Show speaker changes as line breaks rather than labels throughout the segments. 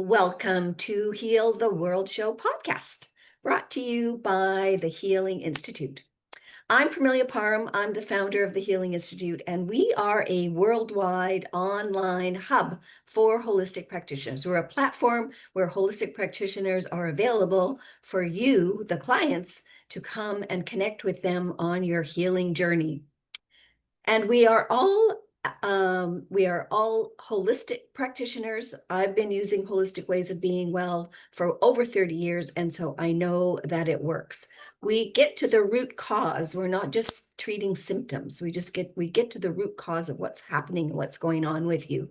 Welcome to Heal the World Show podcast, brought to you by the Healing Institute. I'm Parmelia Parham. I'm the founder of the Healing Institute, and we are a worldwide online hub for holistic practitioners. We're a platform where holistic practitioners are available for you, the clients, to come and connect with them on your healing journey. And we are all holistic practitioners. I've been using holistic ways of being well for over 30 years, and so I know that it works. We get to the root cause. We're not just treating symptoms. We get to the root cause of what's happening and what's going on with you.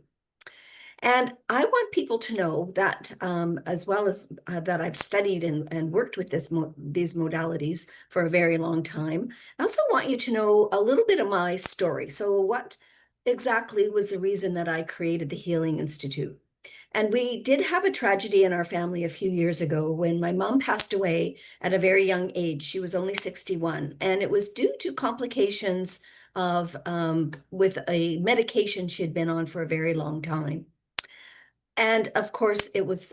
And I want people to know that, as well as that I've studied and worked with these modalities for a very long time. I also want you to know a little bit of my story. So what exactly was the reason that I created the Healing Institute? And we did have a tragedy in our family a few years ago when my mom passed away at a very young age. She was only 61, and it was due to complications of with a medication she had been on for a very long time. And of course, it was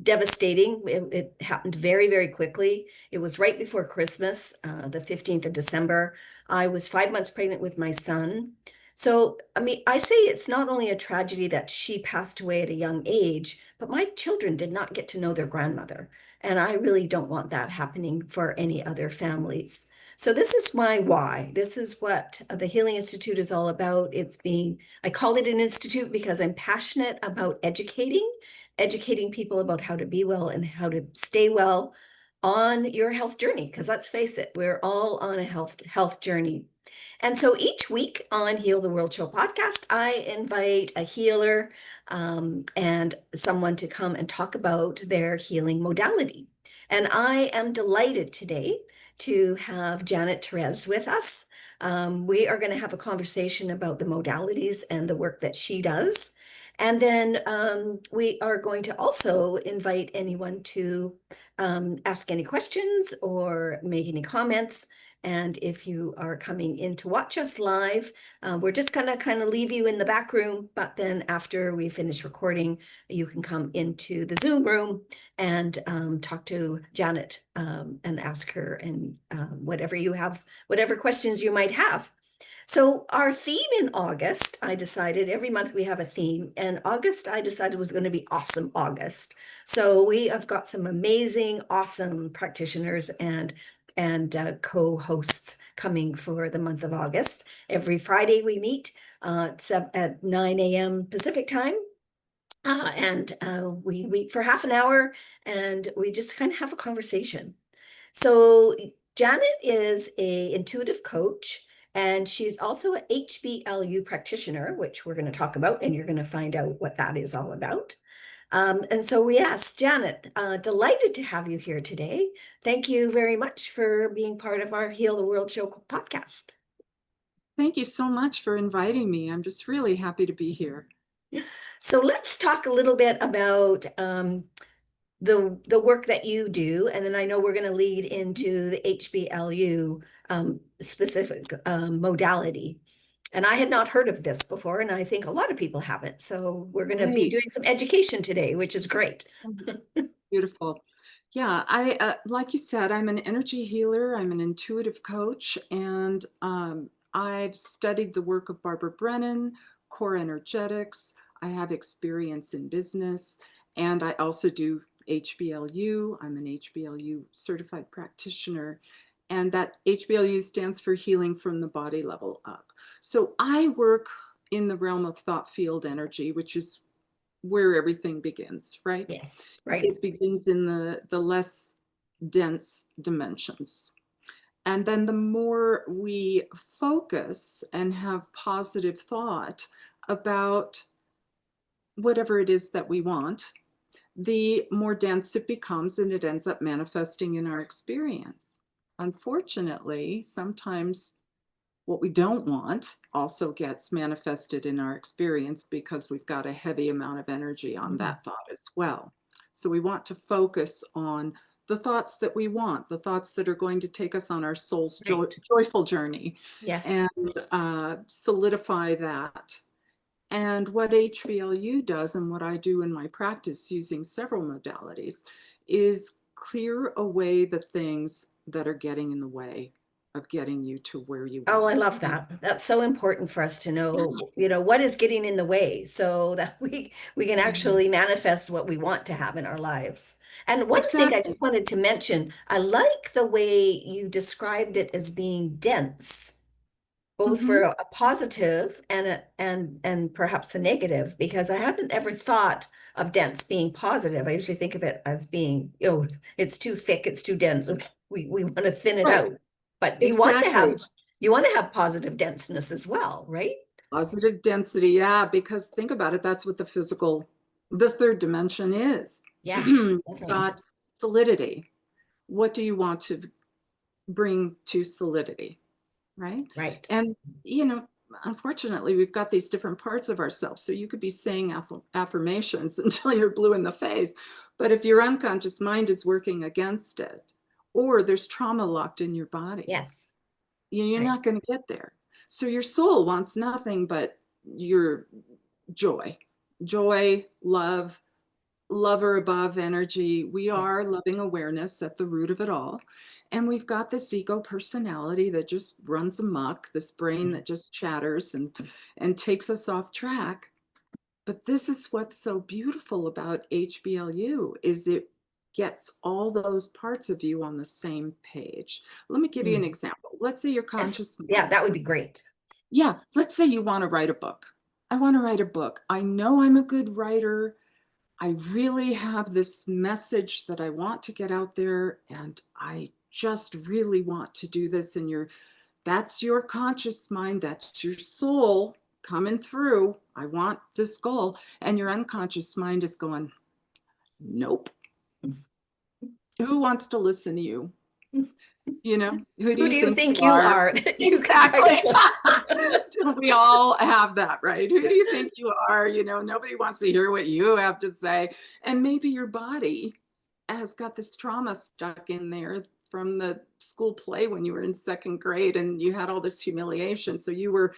devastating. It happened very, very quickly. It was right before Christmas, the 15th of December. I was 5 months pregnant with my son. So, I mean, I say it's not only a tragedy that she passed away at a young age, but my children did not get to know their grandmother. And I really don't want that happening for any other families. So this is my why. This is what the Healing Institute is all about. I call it an institute because I'm passionate about educating people about how to be well and how to stay well on your health journey. Because let's face it, we're all on a health journey. And so each week on Heal the World Show podcast, I invite a healer and someone to come and talk about their healing modality. And I am delighted today to have Janet Therese with us. We are going to have a conversation about the modalities and the work that she does. And then we are going to also invite anyone to ask any questions or make any comments. And if you are coming in to watch us live, we're just gonna kind of leave you in the back room, but then after we finish recording, you can come into the Zoom room and talk to Janet and ask her and whatever questions you might have. So our theme in August, I decided every month we have a theme, and August I decided was going to be Awesome August. So we have got some amazing, awesome practitioners and co-hosts coming for the month of August. Every Friday we meet at 9 a.m. Pacific time. And we meet for half an hour and we just kind of have a conversation. So Janet is a intuitive coach and she's also a HBLU practitioner, which we're going to talk about, and you're going to find out what that is all about. And so we asked Janet, delighted to have you here today. Thank you very much for being part of our Heal the World Show podcast.
Thank you so much for inviting me. I'm just really happy to be here.
So let's talk a little bit about the work that you do, and then I know we're going to lead into the HBLU specific modality. And I had not heard of this before, and I think a lot of people haven't. So we're going to be doing some education today, which is great.
Beautiful. Yeah, like you said, I'm an energy healer. I'm an intuitive coach, and I've studied the work of Barbara Brennan, core energetics. I have experience in business, and I also do HBLU. I'm an HBLU certified practitioner, and that HBLU stands for Healing from the Body Level Up. So I work in the realm of thought field energy, which is where everything begins, right?
Yes, right.
It begins in the less dense dimensions. And then the more we focus and have positive thought about whatever it is that we want, the more dense it becomes and it ends up manifesting in our experience. Unfortunately, sometimes what we don't want also gets manifested in our experience because we've got a heavy amount of energy on that thought as well. So we want to focus on the thoughts that we want, the thoughts that are going to take us on our soul's
Right.
joyful journey,
Yes.
and solidify that And what HBLU does, and what I do in my practice using several modalities, is clear away the things that are getting in the way of getting you to where you
Oh, I
want.
love that. That's so important for us to know, what is getting in the way so that we can
Mhm.
actually manifest what we want to have in our lives. And one thing I
Exactly.
just wanted to mention, I like the way you described it as being dense, both for
Hmm.
a positive and and perhaps the negative, because I hadn't ever thought of dense being positive. I usually think of it as being, it's too thick, it's too dense. We want to thin it
Right.
out. But
Exactly.
you want to have positive denseness as well, right?
Positive density. Yeah. Because think about it. That's what the third dimension is.
Yes,
You've
definitely.
got solidity. What do you want to bring to solidity? Right?
Right.
And, you know, unfortunately, we've got these different parts of ourselves. So you could be saying affirmations until you're blue in the face. But if your unconscious mind is working against it, or there's trauma locked in your body,
Yes.
you're
Right.
not going to get there. So your soul wants nothing but your joy, love, lover above energy. We
Yeah.
are loving awareness at the root of it all. And we've got this ego personality that just runs amok, this brain that just chatters and takes us off track. But this is what's so beautiful about HBLU is it gets all those parts of you on the same page. Let me give you an
Mm.
example. Let's say your
Yes.
conscious
Yeah,
mind.
that would be great.
Yeah, let's say you want to write a book. I want to write a book. I know I'm a good writer. I really have this message that I want to get out there, and I just really want to do this. And that's your conscious mind, that's your soul coming through. I want this goal. And your unconscious mind is going, nope. Who wants to listen to you? You know, who do
Who
you
do you
think you
think you
are?
are that you can write a
Exactly.
book?
Don't we all have that, right? Who do you think you are? You know, nobody wants to hear what you have to say. And maybe your body has got this trauma stuck in there from the school play when you were in second grade and you had all this humiliation. So you were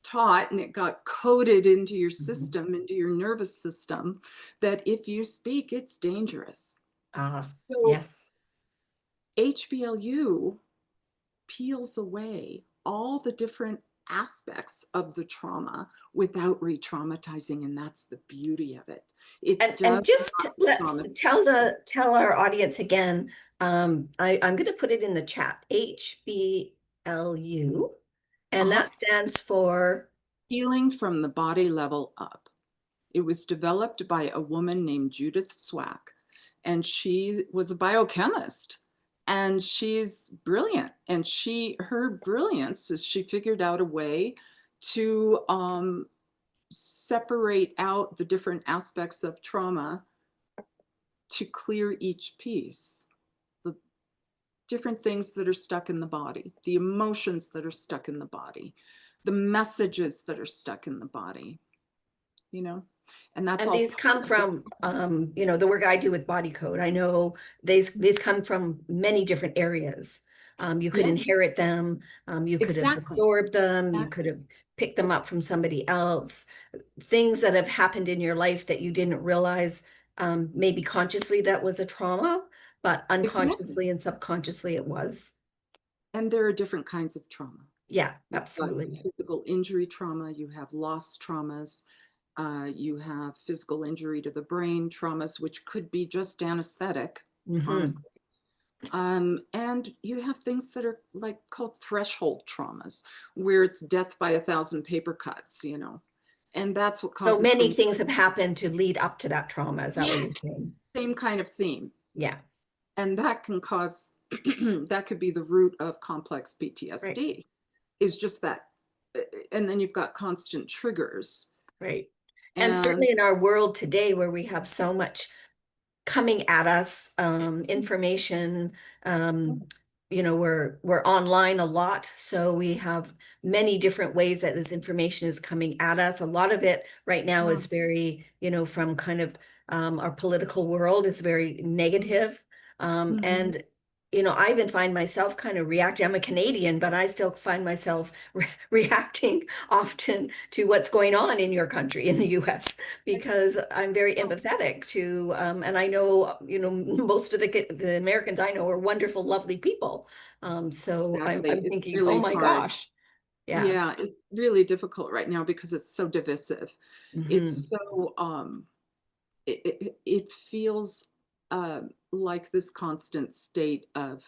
taught and it got coded into your
Mhm.
system, into your nervous system, that if you speak, it's dangerous.
Ah,
So
yes.
HBLU peels away all the different aspects of the trauma without re-traumatizing, and that's the beauty of it. It does
And just
not
let's
traumatize.
tell our audience again. I'm going to put it in the chat. HBLU, and
Uh-huh.
that stands for
Healing from the body level up. It was developed by a woman named Judith Swack, and she was a biochemist. And she's brilliant. And her brilliance is she figured out a way to separate out the different aspects of trauma to clear each piece, the different things that are stuck in the body, the emotions that are stuck in the body, the messages that are stuck in the body, you know, and that's
and
all
these come
part of the
from the work I do with body code. I know these come from many different areas. You could
yeah,
inherit them, you could have
exactly.
absorbed them, you could
Exactly.
have picked them up from somebody else. Things that have happened in your life that you didn't realize, maybe consciously that was a trauma, but
Exactly.
unconsciously and subconsciously it was.
And there are different kinds of trauma.
Yeah,
You've got
absolutely.
physical injury trauma, you have loss traumas, you have physical injury to the brain traumas, which could be just anesthetic,
Hmm.
honestly. And you have things that are like called threshold traumas, where it's death by 1,000 paper cuts, you know, and that's what
So
causes
many
the
things have happened to lead up to that trauma. Is that what
yeah
you're saying?
same kind of theme,
Yeah,
and that can cause that could be the root of complex
right,
PTSD. Is just that, and then you've got constant triggers,
right. And
and
certainly in our world today where we have so much coming at us, information, um, we're online a lot, so we have many different ways that this information is coming at us. A lot of it right now
yeah.
is very, from kind of our political world is very negative.
Mhm.
And I even find myself kind of reacting. I'm a Canadian, but I still find myself reacting often to what's going on in your country, in the US, because I'm very empathetic to, and I know, most of the Americans I know are wonderful, lovely people. So
Exactly.
I'm
It's
thinking, oh
really
my
hard.
gosh. Yeah.
Yeah, it's really difficult right now because it's so divisive. It's
Hmm.
so it feels like this constant state of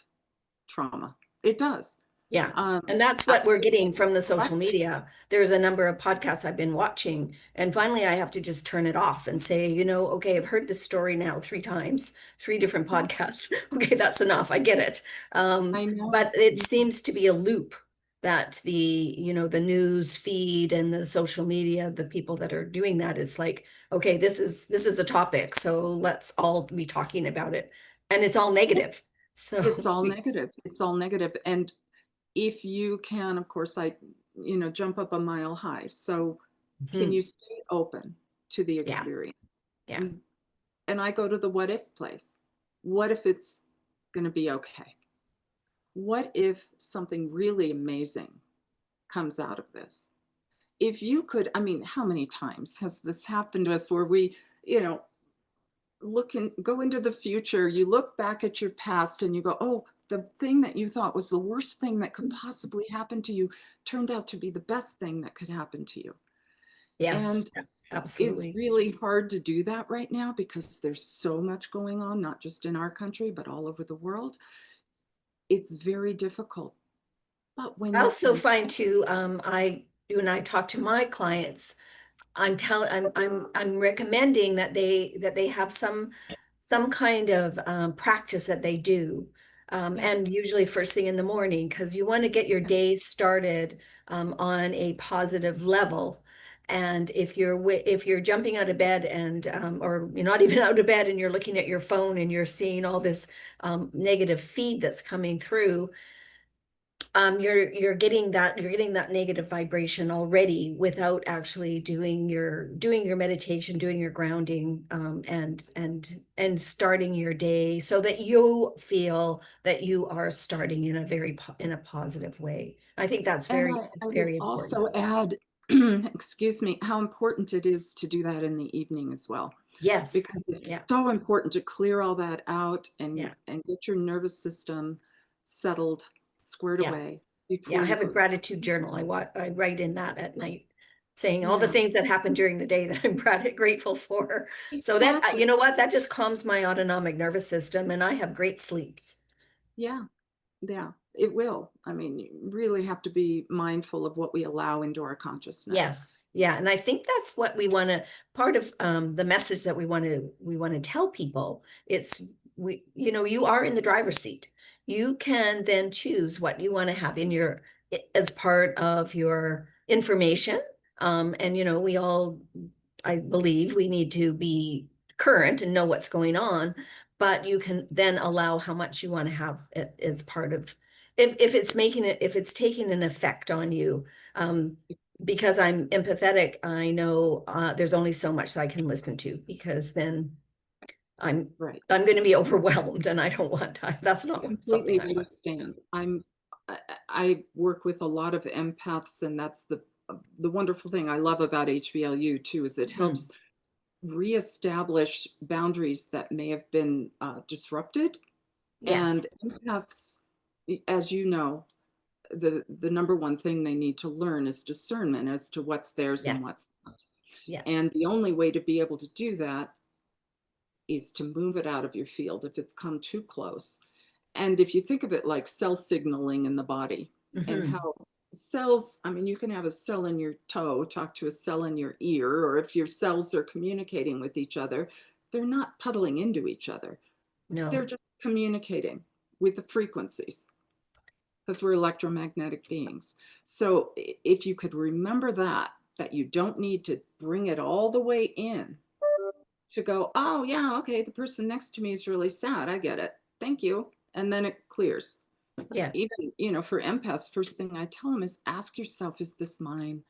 trauma. It does.
Yeah.
Um,
And that's
I,
what we're getting from the
what?
social media. There's a number of podcasts I've been watching, and finally I have to just turn it off and say, okay, I've heard this story now 3 times, 3 different
Yeah,
podcasts. Okay, that's enough. I get it.
I know.
But it
Yeah,
seems to be a loop that the news feed and the social media, the people that are doing that, it's like, okay, this is a topic, so let's all be talking about it. And it's all negative.
it's
So
all negative. It's all negative. And if you can, of course, jump up a mile high. So can
mhm.
you stay open to the
Yeah,
experience?
yeah.
And and I go to the what if place. What if it's going to be okay? What if something really amazing comes out of this? If you could, I mean, how many times has this happened to us where we, you know, go into the future, you look back at your past and you go, oh, the thing that you thought was the worst thing that could possibly happen to you turned out to be the best thing that could happen to you.
Yes,
And it's
absolutely.
really hard to do that right now because there's so much going on, not just in our country, but all over the world. It's very difficult. But when
I
you
also
can,
find too, when I talk to my clients, I'm recommending that they have some kind of practice that they do. And
yes,
usually first thing in the morning, because you want to get your
yes,
day started on a positive level. And if you're jumping out of bed and or you're not even out of bed and you're looking at your phone and you're seeing all this negative feed that's coming through, you're getting that negative vibration already without actually doing your meditation, doing your grounding, and starting your day so that you feel that you are starting in a positive way. I think that's
and
very,
I would
very important.
also add, excuse me, how important it is to do that in the evening as well,
Yes.
because it's
Yeah.
so important to clear all that out
Yeah.
and get your nervous system settled, squared
Yeah.
away
Yeah,
before
I
you
have a
go.
gratitude journal. I write in that at night, saying all the
Yeah,
things that happened during the day that I'm grateful for. So that,
exactly.
you know what, that just calms my autonomic nervous system, and I have great sleeps.
Yeah, yeah, it will. I mean, you really have to be mindful of what we allow into our consciousness.
Yes. Yeah. And I think that's what we want to, part of the message that we want to tell people. It's you are in the driver's seat. You can then choose what you want to have in as part of your information. And we all, I believe we need to be current and know what's going on, but you can then allow how much you want to have it as part of, if it's taking an effect on you. Because I'm empathetic, I know there's only so much I can listen to, because then I'm
Right.
I'm going to be overwhelmed, and I don't want that. That's not something
Completely
I want.
understand. I work with a lot of empaths, and that's the wonderful thing I love about HBLU too, is it
Mhm.
helps reestablish boundaries that may have been disrupted. And
Yes.
empaths, as you know, the number one thing they need to learn is discernment as to what's theirs and
Yes.
what's not.
Yeah.
And the only way to be able to do that is to move it out of your field if it's come too close. And if you think of it like cell signaling in the body and
Hmm.
how cells, I mean, you can have a cell in your toe talk to a cell in your ear, or if your cells are communicating with each other, they're not puddling into each other. They're
No.
just communicating with the frequencies because we're electromagnetic beings. So if you could remember that you don't need to bring it all the way in to go, oh, yeah, okay, the person next to me is really sad. I get it. Thank you. And then it clears.
Yeah.
Even, for empaths, first thing I tell them is ask yourself, is this mine?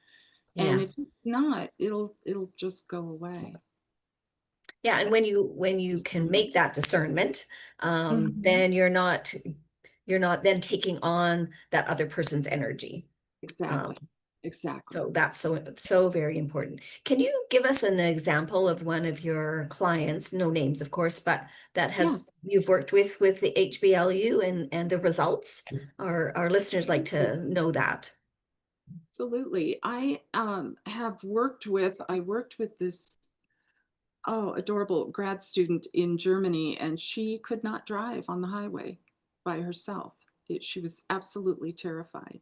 And
Yeah.
if it's not, it'll just go away.
Yeah. And when you can
Discernment.
make that discernment,
Mhm.
then you're not. you're not then taking on that other person's energy. Um,
Exactly. Exactly.
so that's so very important. Can you give us an example of one of your clients, no names, of course, but that
Yes.
you've worked with the HBLU and the results? Our listeners like to know that.
Absolutely. I worked with this, oh, adorable grad student in Germany, and she could not drive on the highway by herself. She was absolutely terrified.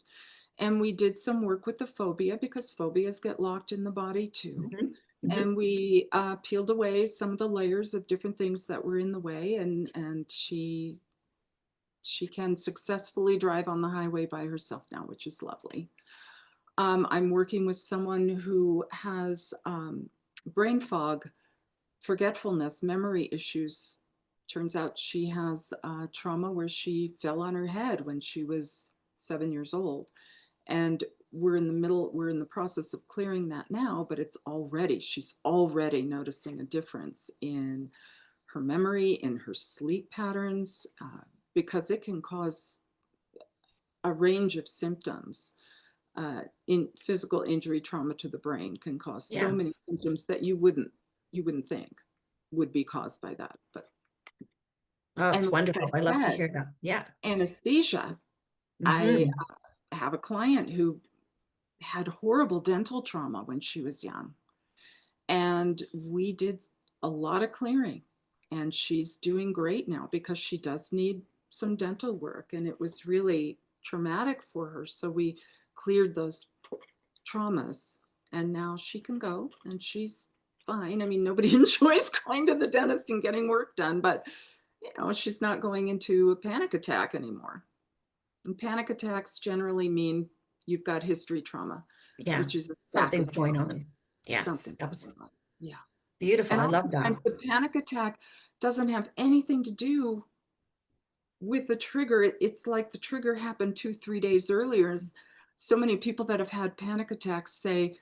And we did some work with the phobia, because phobias get locked in the body too.
Mhm, mhm.
And we peeled away some of the layers of different things that were in the way, and she can successfully drive on the highway by herself now, which is lovely. I'm working with someone who has brain fog, forgetfulness, memory issues. Turns out she has trauma where she fell on her head when she was 7 years old. And we're in the process of clearing that now, but she's already noticing a difference in her memory, in her sleep patterns, because it can cause a range of symptoms. In physical injury, trauma to the brain can cause so many
Yes.
symptoms that you wouldn't think would be caused by that. But
Oh,
and
it's
like
wonderful. I love
I
to
said,
hear that. Yeah.
anesthesia. I
Hmm.
have a client who had horrible dental trauma when she was young, and we did a lot of clearing, and she's doing great now because she does need some dental work, and it was really traumatic for her. So we cleared those traumas, and now she can go and she's fine. I mean, nobody enjoys going to the dentist and getting work done, but she's not going into a panic attack anymore. And panic attacks generally mean you've got history trauma,
Yeah.
which is exactly
Something's going on. Yes.
something
That was
going on. Yeah.
beautiful.
And
I love
oftentimes
that.
the panic attack doesn't have anything to do with the trigger. It's like the trigger happened 2, 3 days earlier. So many people that have had panic attacks say,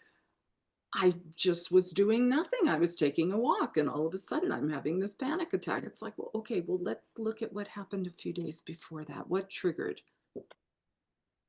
I just was doing nothing. I was taking a walk and all of a sudden I'm having this panic attack. It's like, well, okay, well, let's look at what happened a few days before that. What triggered?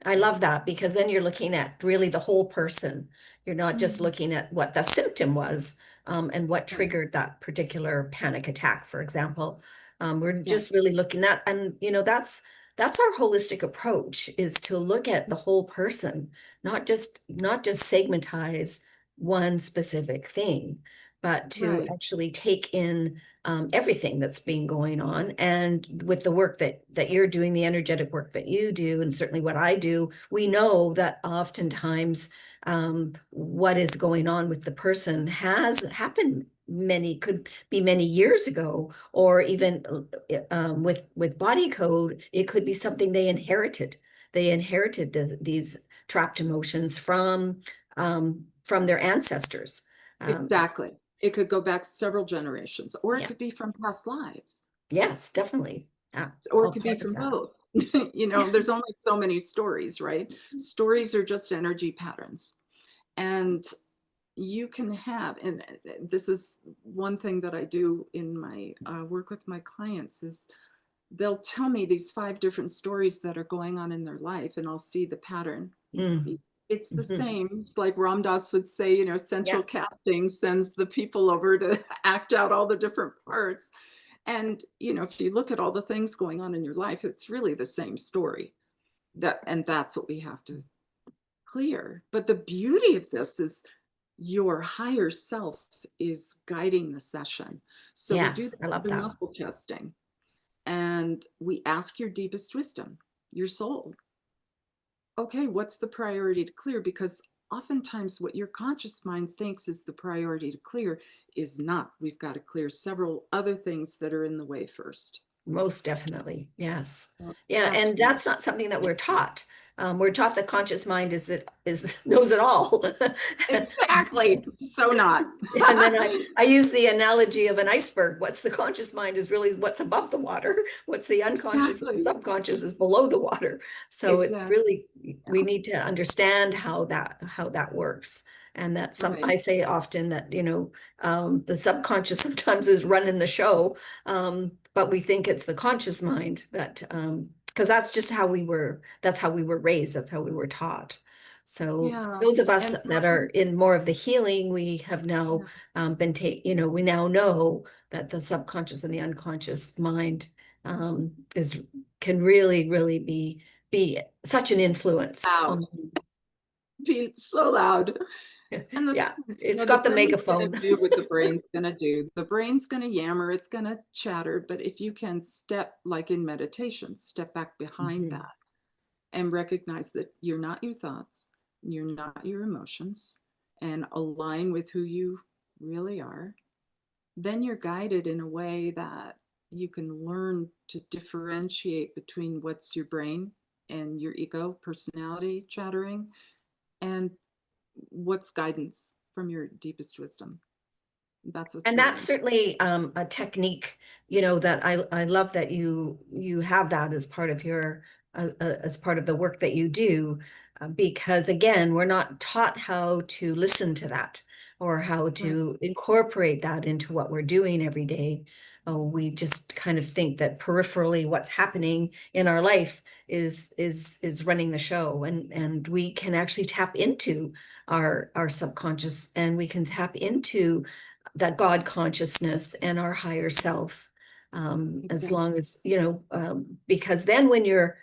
I
So,
love that because then you're looking at really the whole person. You're not just
mm,
looking at what the symptom was, and what
right.
triggered that particular panic attack, for example. We're
Yeah,
just really looking at, and that's our holistic approach is to look at the whole person, not just segmentize one specific thing, but to
right.
actually take in everything that's been going on. And with the work that you're doing, the energetic work that you do, and certainly what I do, we know that oftentimes what is going on with the person has happened could be many years ago, or even with body code, it could be something they inherited. They inherited these trapped emotions from their ancestors. Um,
Exactly. It could go back several generations, or it
yeah.
could be from past lives,
Yes, definitely. Yeah,
or it
all
could be
part of
from
that.
both. There's only so many stories, right? Stories are just energy patterns. And you can have, and this is one thing that I do in my work with my clients, is they'll tell me these 5 different stories that are going on in their life, and I'll see the pattern.
Mm,
It's the
mhm.
same. It's like Ram Dass would say,
Yeah,
central casting sends the people over to act out all the different parts. And, if you look at all the things going on in your life, it's really the same story. And that's what we have to clear. But the beauty of this is your higher self is guiding the session. So we do
yes, I love
the
that.
muscle testing, and we ask your deepest wisdom, your soul. Okay, what's the priority to clear? Because oftentimes what your conscious mind thinks is the priority to clear is not. We've got to clear several other things that are in the way first.
Most definitely. Yes.
So
Yeah,
that's
and that's not something that we're taught. We're taught the conscious mind is knows it all.
exactly so not.
And then I use the analogy of an iceberg. What's the conscious mind is really what's above the water. What's the unconscious and
Exactly.
subconscious is below the water. So it's
Exactly.
really, we
Yeah.
need to understand how that works. And that
Right.
I say often that, the subconscious sometimes is running the show. But we think it's the conscious mind because that's just how we were, that's how we were raised, that's how we were taught. So
Yeah.
those of us
And
that are in more of the healing, we have now
yeah,
we now know that the subconscious and the unconscious mind is can really, really be such an influence
loud,
on,
be so loud. And the thing
yeah,
is,
it's
the
got the
brain's gonna
megaphone.
do what the brain's gonna do. The brain's gonna yammer, it's gonna chatter, but if you can step, like in meditation, step back behind
Mhm.
that and recognize that you're not your thoughts, you're not your emotions, and align with who you really are, then you're guided in a way that you can learn to differentiate between what's your brain and your ego, personality chattering, and what's guidance from your deepest wisdom. That's what's
And
really
that's
important.
certainly a technique, that I love that you have that as part of your as part of the work that you do, because again, we're not taught how to listen to that or how
Right.
to incorporate that into what we're doing every day. Oh, we just kind of think that peripherally what's happening in our life is running the show, and we can actually tap into our subconscious, and we can tap into that God consciousness and our higher self. As
Exactly.
long as, because then when you're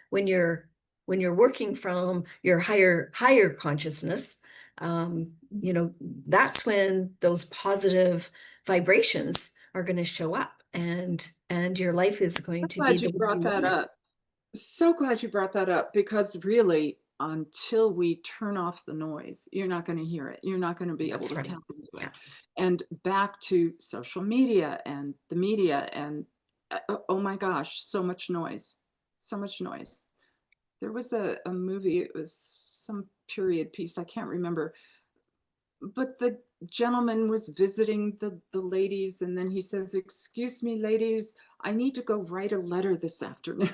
working from your higher consciousness, that's when those positive vibrations are going to show up, and your life is going
I'm
to be
glad
the
you
way
brought
you
that
want it.
up. So glad you brought that up because really, until we turn off the noise, you're not going to hear it. You're not going to be able
That's
to
right.
tap into it.
Yeah.
And back to social media and the media, and oh my gosh, so much noise. So much noise. There was a movie, it was some period piece, I can't remember, but the gentleman was visiting the ladies, and then he says, "Excuse me, ladies, I need to go write a letter this afternoon."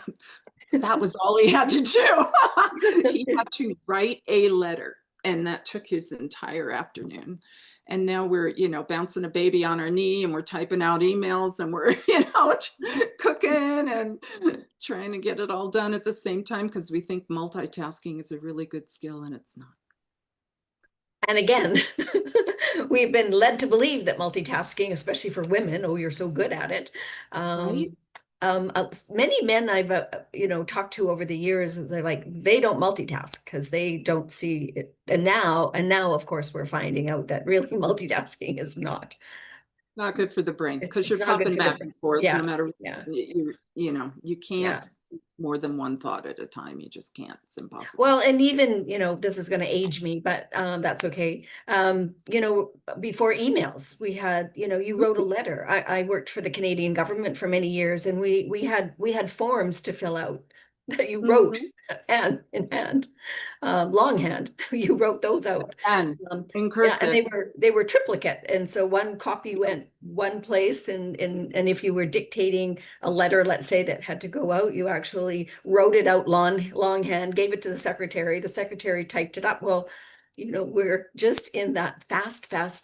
That was all he had to do. He had to write a letter, and that took his entire afternoon. And now we're, bouncing a baby on our knee, and we're typing out emails, and we're, cooking and trying to get it all done at the same time because we think multitasking is a really good skill, and it's not.
And again, we've been led to believe that multitasking, especially for women, oh, you're so good at it.
Right?
Many men I've, talked to over the years, they're like, they don't multitask because they don't see it. And now, of course, we're finding out that really multitasking is not.
Not good for the brain because
It's
you're
not good
popping
for the
back
brain.
and forth no
Yeah,
matter
yeah,
you can't
yeah.
more than one thought at a time. You just can't. It's impossible.
Well, and even, this is going to age me, but that's okay. Before emails, we had, you wrote a letter. I worked for the Canadian government for many years, and we had forms to fill out that you wrote
Mhm.
hand in hand, longhand. You wrote those out.
And in
Yeah, and
cursive.
they were triplicate, and so one copy went one place, and if you were dictating a letter, let's say, that had to go out, you actually wrote it out longhand, gave it to the secretary typed it up. Well, we're just in that fastness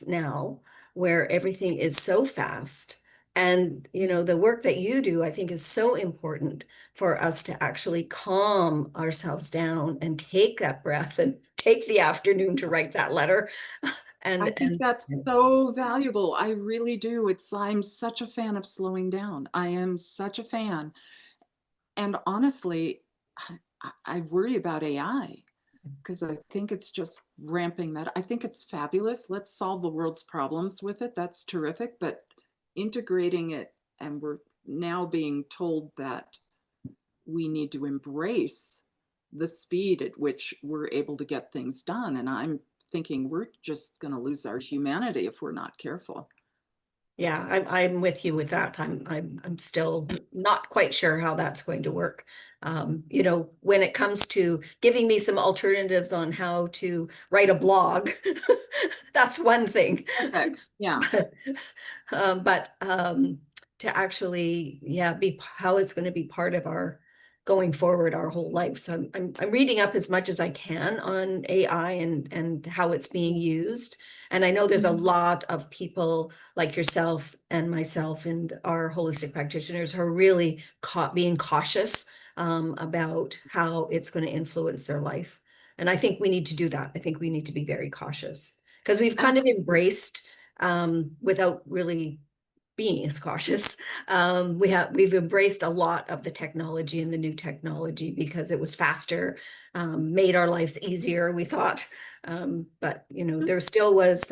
now, where everything is so fast. And the work that you do, I think, is so important for us to actually calm ourselves down and take that breath and take the afternoon to write that letter.
I
And
think that's so valuable. I really do. I'm such a fan of slowing down. I am such a fan. And honestly, I worry about AI because I think it's just ramping that. I think it's fabulous. Let's solve the world's problems with it. That's terrific. But integrating it, and we're now being told that we need to embrace the speed at which we're able to get things done. And I'm thinking we're just going to lose our humanity if we're not careful.
yeah, I'm with you with that. I'm still not quite sure how that's going to work. When it comes to giving me some alternatives on how to write a blog, that's one thing.
Perfect. Yeah.
But to actually, yeah, be how it's going to be part of our going forward our whole life. So I'm reading up as much as I can on AI and how it's being used. And I know there's a
Mhm.
lot of people like yourself and myself and our holistic practitioners who are really being cautious about how it's going to influence their life. And I think we need to do that. I think we need to be very cautious because we've kind of
Absolutely.
embraced without really being as cautious. We've embraced a lot of the technology and the new technology because it was faster, made our lives easier, we thought. But you know,
Mhm.
there still was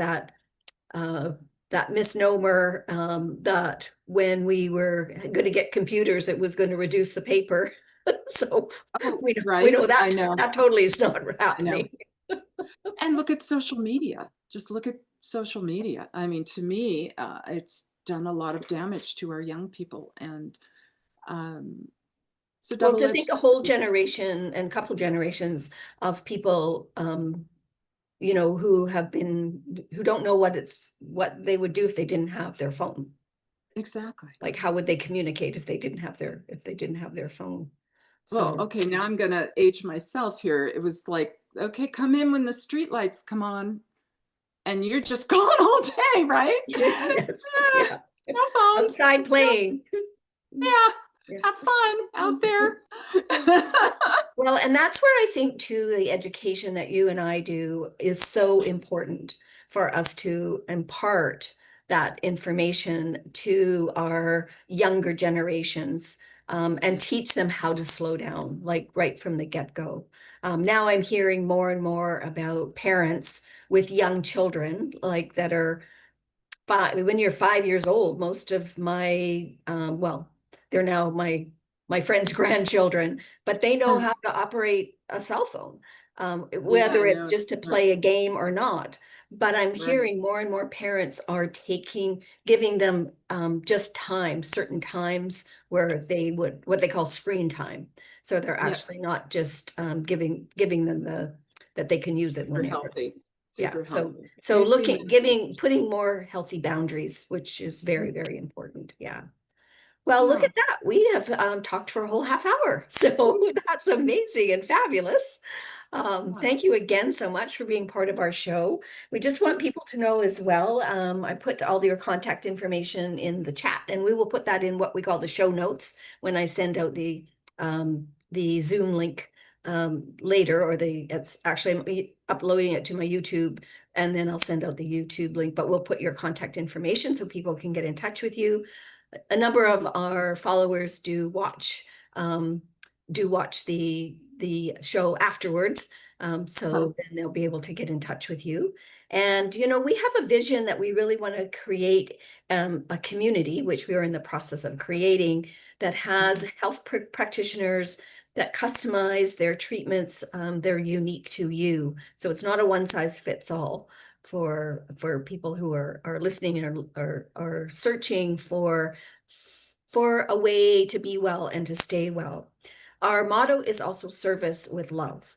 uh, that misnomer that when we were going to get computers, it was going to reduce the paper. So
Oh,
we
right.
know
I
that
know.
that totally is not
I know.
happening.
And look at social media. Just look at social media. I mean, to me, it's done a lot of damage to our young people, and um, it's a
Well, to
double-edged
think a whole
sword.
generation and couple generations of people you know, who don't know what they would do if they didn't have their phone.
Exactly.
Like how would they communicate if they didn't have their phone?
Well,
So
okay, now I'm gonna age myself here. It was like, okay, come in when the street lights come on, and you're just gone all day, right?
yes,
Yeah,
yeah.
no phones.
Outside
No,
playing.
yeah,
Yeah.
have fun out there.
Well, and that's where I think too, the education that you and I do is so important for us to impart that information to our younger generations, and teach them how to slow down, like right from the get-go. Now I'm hearing more and more about parents with young children, like that are when you're 5 years old, most of my well, they're now my friends' grandchildren, but they know
Mm,
how to operate a cell phone,
yeah, I
whether it's
know.
just to
Right,
play a game or not. But I'm
right.
hearing more and more parents are giving them just certain times where they would what they call screen time. So they're
Yes,
actually not just giving them that they can use it
super
whenever.
healthy,
Yeah,
super healthy.
so
Using it as
putting more healthy boundaries, which is very,
mm,
very important. Yeah. Well, look
yeah.
at that. We have talked for a whole half hour. So
Ooh,
that's amazing and fabulous.
yeah.
Thank you again so much for being part of our show. We just want people to know as well. I put all your contact information in the chat, and we will put that in what we call the show notes when I send out the Zoom link later, or it's actually I'm uploading it to my YouTube, and then I'll send out the YouTube link. But we'll put your contact information so people can get in touch with you. A number
Thank
of
you so much.
our followers um, do watch the show afterwards.
Uh-huh.
So then they'll be able to get in touch with you. And you know, we have a vision that we really want to create a community, which we are in the process of creating, that
Mhm.
has health practitioners that customize their treatments. They're unique to you. So it's not a one size fits all for people who are listening and are searching for a way to be well and to stay well. Our motto is also service with love.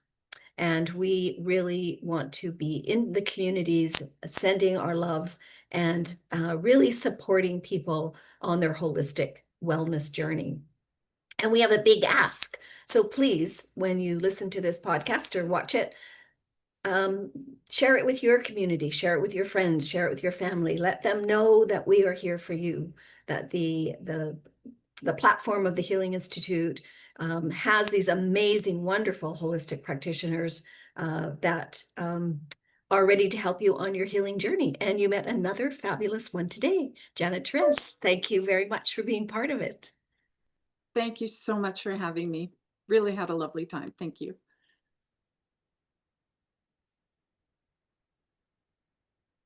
And we really want to be in the communities, sending our love and really supporting people on their holistic wellness journey. And we have a big ask. So please, when you listen to this podcast or watch it, um, share it with your community, share it with your friends, share it with your family. Let them know that we are here for you, that the platform of the Healing Institute has these amazing, wonderful holistic practitioners that are ready to help you on your healing journey. And you met another fabulous one today, Janet Therese. Thank you very much for being part of it.
Thank you so much for having me. Really had a lovely time. Thank you.